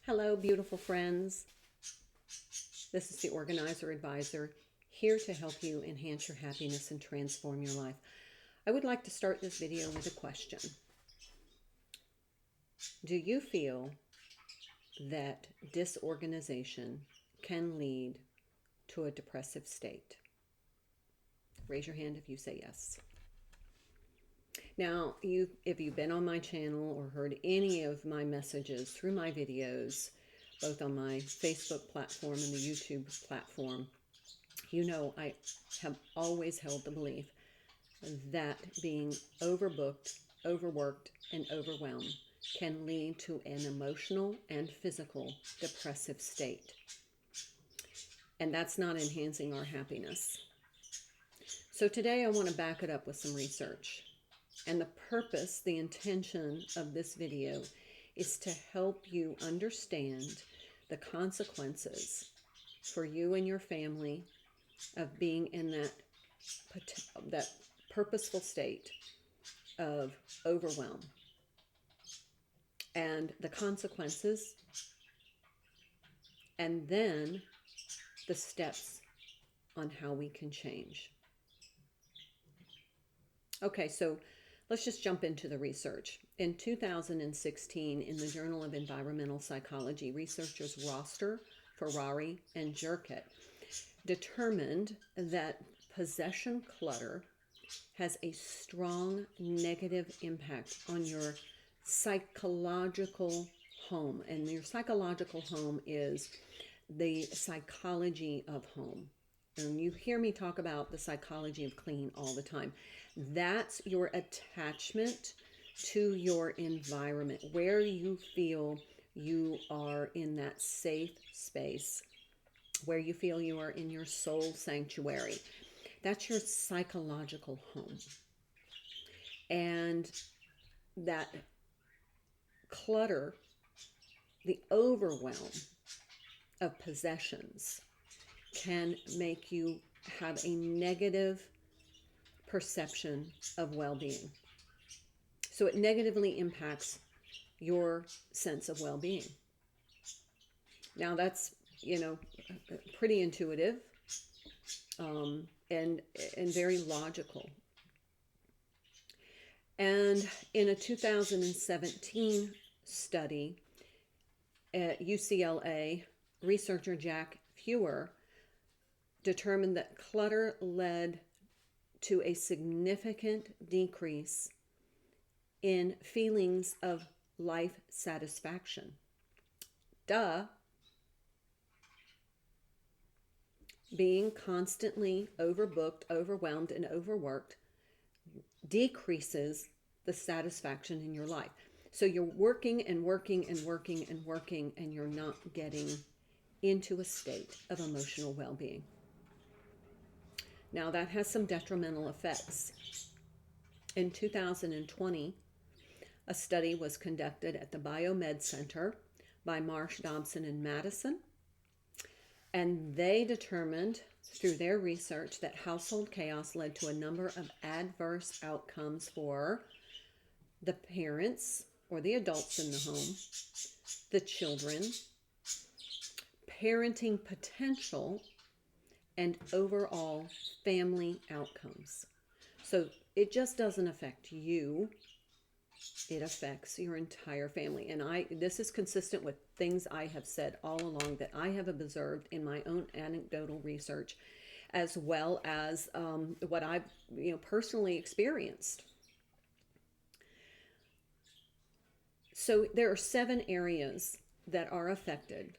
Hello, beautiful friends. This is the Organizer Advisor, here to help you enhance your happiness and transform your life. I would like to start this video with a question. Do you feel that disorganization can lead to a depressive state? Raise your hand if you say yes. Now, if you've been on my channel or heard any of my messages through my videos, both on my Facebook platform and the YouTube platform, you know I have always held the belief that being overbooked, overworked, and overwhelmed can lead to an emotional and physical depressive state. And that's not enhancing our happiness. So today I want to back it up with some research. And the purpose, the intention of this video is to help you understand the consequences for you and your family of being in that purposeful state of overwhelm, and the consequences, and then the steps on how we can change. Okay, so let's just jump into the research. In 2016, in the Journal of Environmental Psychology, researchers Roster, Ferrari, and Jerkett determined that possession clutter has a strong negative impact on your psychological home. And your psychological home is the psychology of home. And you hear me talk about the psychology of clean all the time. That's your attachment to your environment, where you feel you are in that safe space, where you feel you are in your soul sanctuary. That's your psychological home. And that clutter, the overwhelm of possessions, can make you have a negative perception of well-being. So it negatively impacts your sense of well-being. Now that's, pretty intuitive and very logical. And in a 2017 study at UCLA, researcher Jack Fewer determined that clutter led to a significant decrease in feelings of life satisfaction. Being constantly overbooked, overwhelmed, and overworked decreases the satisfaction in your life. So you're working and working and working and working, and you're not getting into a state of emotional well-being. Now that has some detrimental effects. In 2020, a study was conducted at the Biomed Center by Marsh, Dobson, and Madison. And they determined through their research that household chaos led to a number of adverse outcomes for the parents or the adults in the home, the children, parenting potential, and overall family outcomes. So it just doesn't affect you. It affects your entire family. And this is consistent with things I have said all along that I have observed in my own anecdotal research, as well as what I've personally experienced. So there are 7 areas that are affected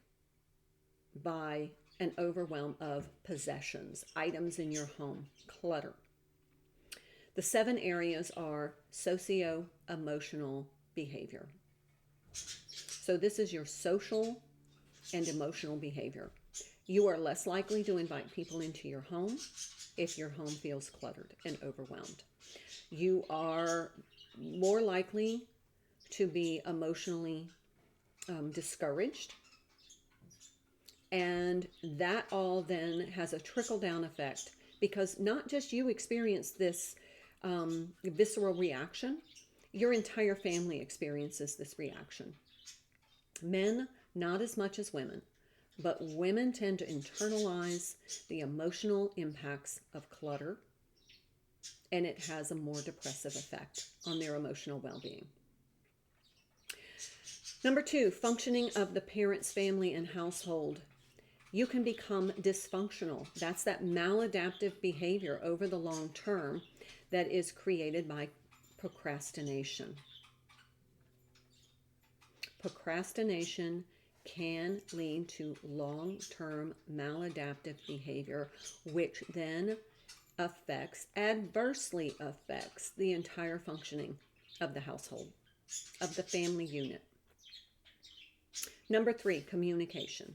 by an overwhelm of possessions, items in your home, clutter. The 7 areas are socio-emotional behavior. So this is your social and emotional behavior. You are less likely to invite people into your home if your home feels cluttered and overwhelmed. You are more likely to be emotionally discouraged. And that all then has a trickle-down effect, because not just you experience this visceral reaction, your entire family experiences this reaction. Men not as much as women, but women tend to internalize the emotional impacts of clutter, and it has a more depressive effect on their emotional well-being. Number 2, functioning of the parent's family and household. You can become dysfunctional. That's that maladaptive behavior over the long term that is created by procrastination. Procrastination can lead to long-term maladaptive behavior, which then adversely affects the entire functioning of the household, of the family unit. Number 3, communication.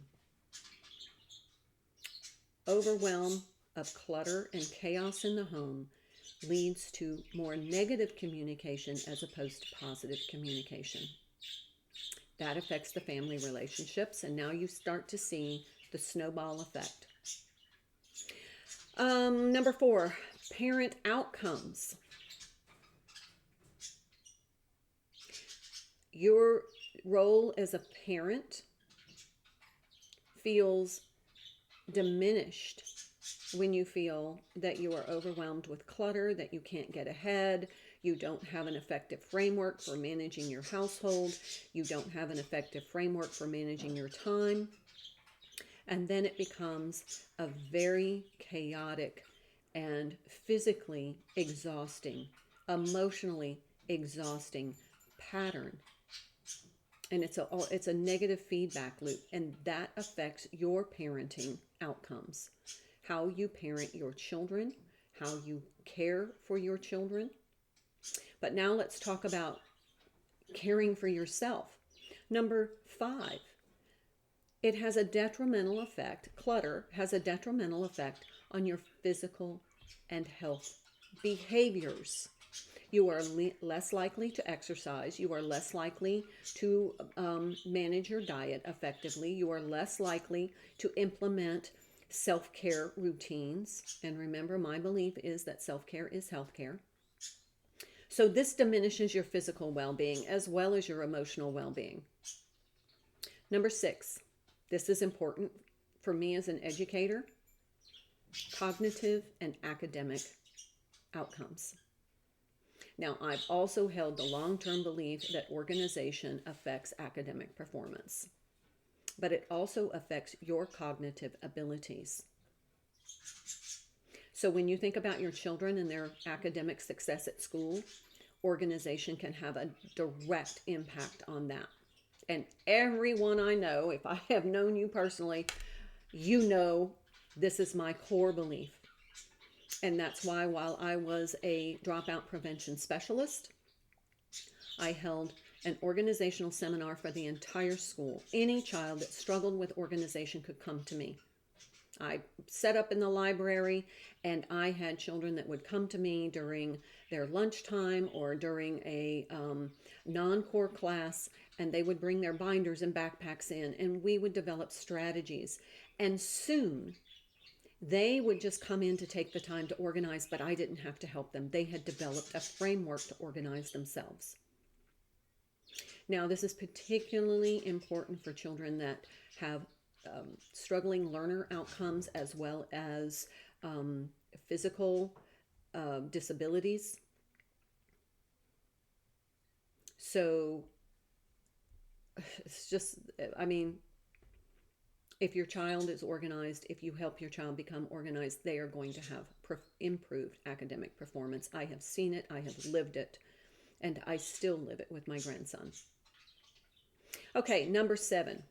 Overwhelm of clutter and chaos in the home leads to more negative communication as opposed to positive communication. That affects the family relationships, and now you start to see the snowball effect. Number 4, parent outcomes. Your role as a parent feels diminished when you feel that you are overwhelmed with clutter, that you can't get ahead, you don't have an effective framework for managing your household, you don't have an effective framework for managing your time, and then it becomes a very chaotic and physically exhausting, emotionally exhausting pattern. And it's a negative feedback loop, and that affects your parenting outcomes. How you parent your children, how you care for your children. But now let's talk about caring for yourself. Number 5, it has a detrimental effect. Clutter has a detrimental effect on your physical and health behaviors. You are less likely to exercise. You are less likely to manage your diet effectively. You are less likely to implement self-care routines. And remember, my belief is that self-care is healthcare. So this diminishes your physical well-being as well as your emotional well-being. Number 6, this is important for me as an educator, cognitive and academic outcomes. Now, I've also held the long-term belief that organization affects academic performance, but it also affects your cognitive abilities. So when you think about your children and their academic success at school, organization can have a direct impact on that. And everyone I know, if I have known you personally, you know this is my core belief. And that's why while I was a dropout prevention specialist, I held an organizational seminar for the entire school. Any child that struggled with organization could come to me. I set up in the library, and I had children that would come to me during their lunchtime or during a non-core class, and they would bring their binders and backpacks in, and we would develop strategies. And soon, they would just come in to take the time to organize, but I didn't have to help them. They had developed a framework to organize themselves. Now, this is particularly important for children that have struggling learner outcomes as well as physical disabilities. So it's just, I mean, if your child is organized, if you help your child become organized, they are going to have improved academic performance. I have seen it, I have lived it, and I still live it with my grandson. Okay, number 7,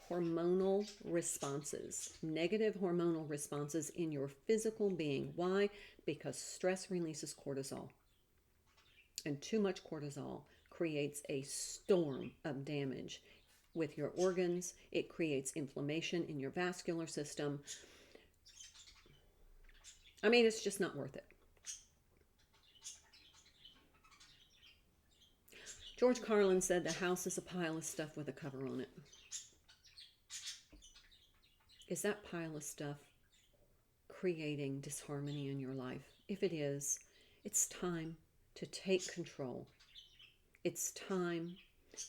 hormonal responses. Negative hormonal responses in your physical being. Why? Because stress releases cortisol. And too much cortisol creates a storm of damage with your organs. It creates inflammation in your vascular system. I mean, it's just not worth it. George Carlin said the house is a pile of stuff with a cover on it. Is that pile of stuff creating disharmony in your life? If it is, it's time to take control. It's time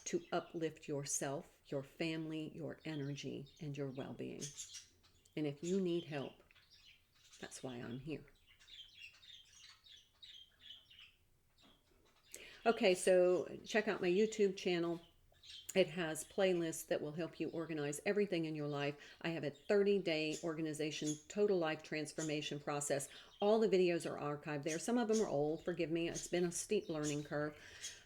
to uplift yourself, your family, your energy, and your well-being. And if you need help, that's why I'm here. Okay, so check out my YouTube channel. It has playlists that will help you organize everything in your life. I have a 30-day organization, total life transformation process. All the videos are archived there. Some of them are old, forgive me. It's been a steep learning curve.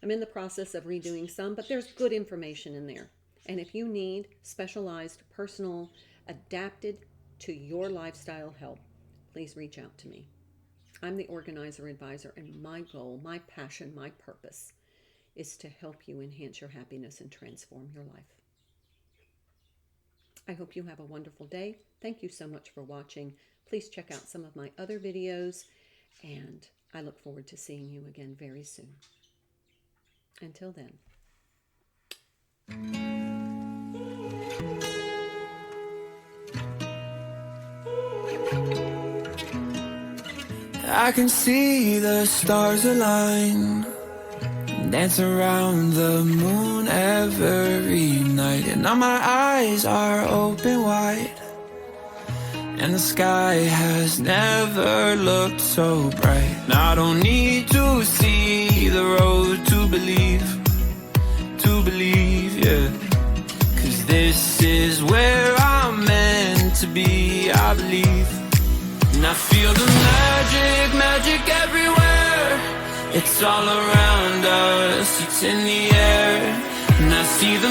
I'm in the process of redoing some, but there's good information in there. And if you need specialized, personal, adapted to your lifestyle help, please reach out to me. I'm the organizer advisor, and my goal, my passion, my purpose is to help you enhance your happiness and transform your life. I hope you have a wonderful day. Thank you so much for watching. Please check out some of my other videos, and I look forward to seeing you again very soon. Until then. I can see the stars align, dance around the moon every night. And now my eyes are open wide, and the sky has never looked so bright. Now I don't need to see the road to believe, yeah. 'Cause this is where I'm meant to be, I believe. And I feel the magic everywhere. It's all around us, it's in the air. And I see the